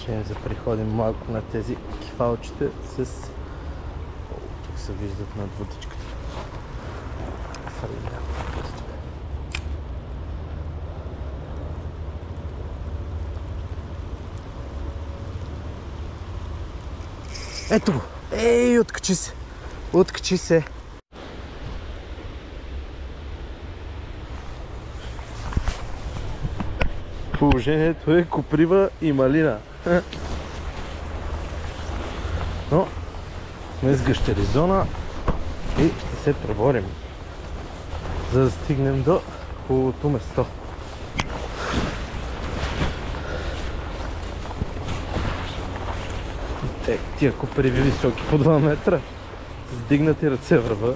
Ще заприходим малко на тези кефалчета с... Тук се виждат над водичката. Ето го! Ей, откачи се! Откачи се! Положението е коприва и малина. Но сме с гъщери зона и ще се преборим, за да стигнем до хубавото место. Тия коприви високи по 2 метра, с дигнати ръце върва.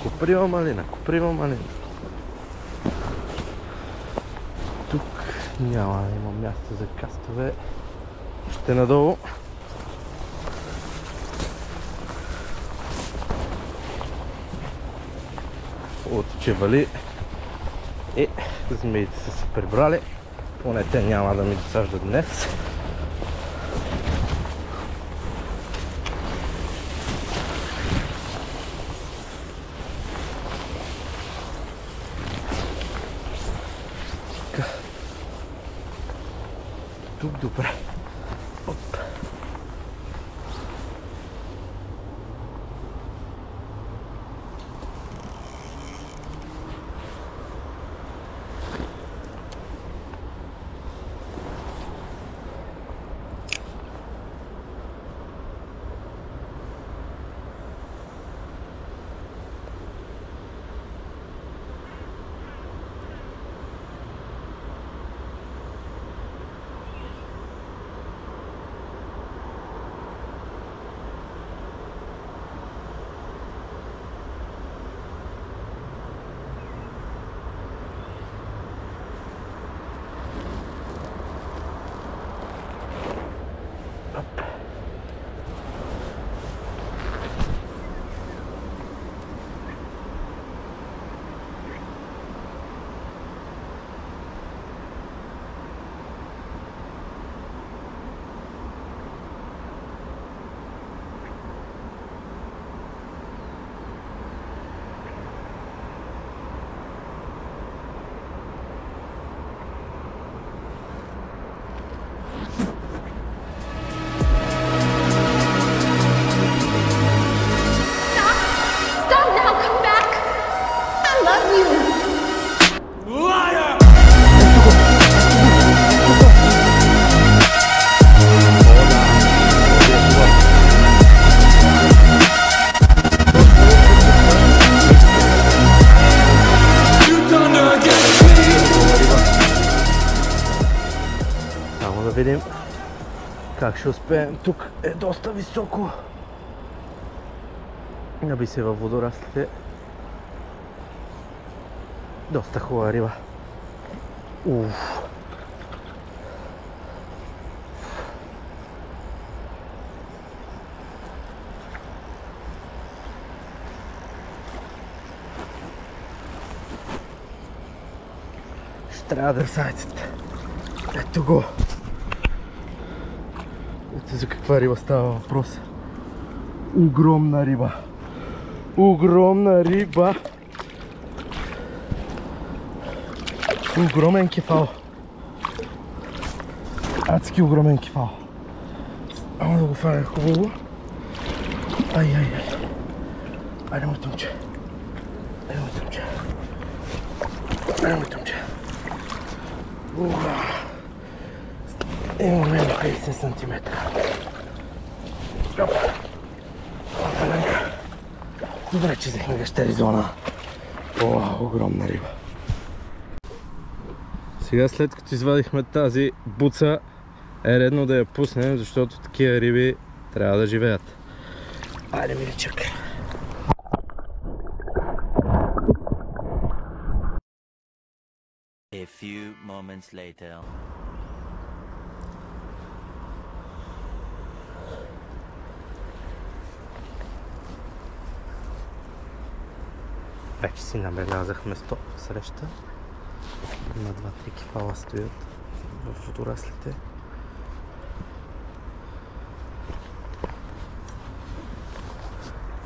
Коприва малина, коприва малина. Тук няма, има място за кастове. Ще надолу. От чевали. И змиите са се прибрали. Поне те няма да ми досаждат днес. Тук добре. Оп. Видим как ще успеем. Тук е доста високо. Наби се във водораслите. Доста хубава риба. Уф. Ще трябва да сайцата. Ето го. Ето за каква риба става въпрос. Огромна риба. Огромна риба. Огромен кефал. Адски огромен кефал. Ама да го фаня хубаво. Ай. Айде мой тъмче. Айде мой тъмче. Имаме 50 см. Добре, че взехме гъщери зона. О, огромна риба. Сега, след като извадихме тази буца, е редно да я пуснем, защото такива риби трябва да живеят. Айде, миличък. A few moments later. Вече си набелязах место среща. Има 2-3 кефала стоят в водораслите.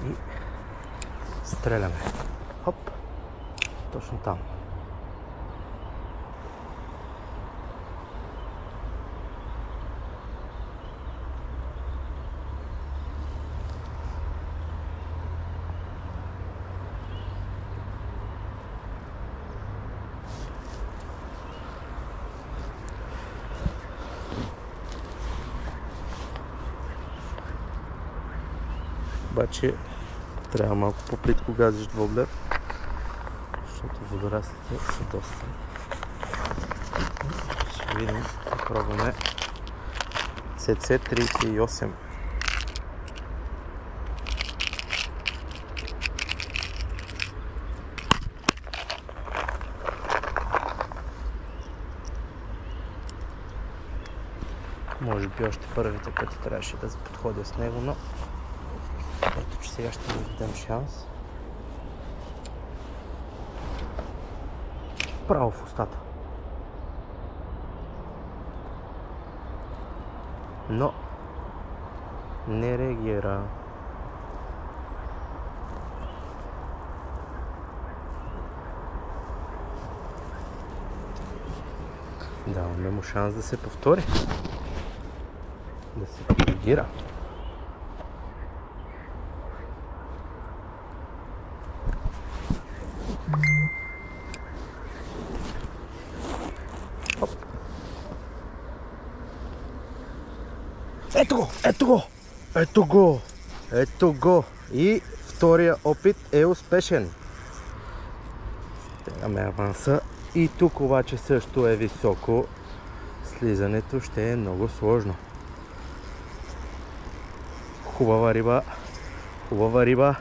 И стреляме. Хоп! Точно там. Обаче трябва малко по-плитко газиш воблер, защото водораслите са доста. Ще видим, да пробваме CC38. Може би още първите пъти трябваше да подходя с него, но ето, че сега ще му дадем шанс. Право в устата. Но не реагира. Даваме му шанс да се повтори. Да се коригира. Ето го! Ето го! Ето го! Ето го! И втория опит е успешен. Тегаме аванса. И тук обаче също е високо. Слизането ще е много сложно. Хубава риба. Хубава риба.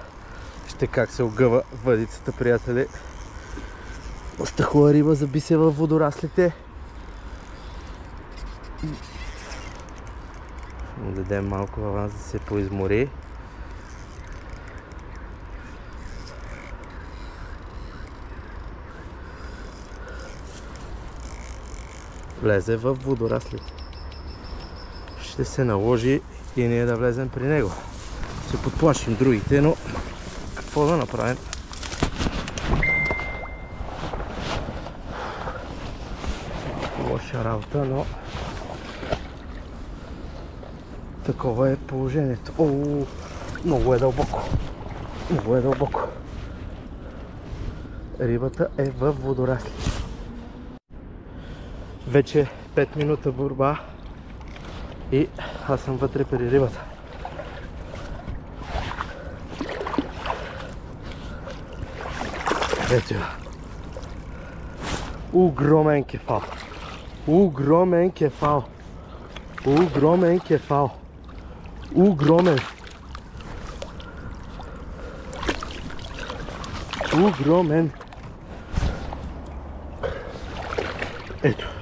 Ще как се огъва въдицата, приятели. Доста хубава риба, заби се във водораслите. Му дадем малко аванс да се поизмори. Влезе в водораслите. Ще се наложи и ние да влезем при него. Ще подплашим другите, но какво да направим? Лоша работа, но такова е положението. О, много е дълбоко. Много е дълбоко. Рибата е във водорасли. Вече 5 минута борба и аз съм вътре при рибата. Ето я. Огромен кефал. Огромен кефал. Огромен кефал. Огромен. Огромен. Ето.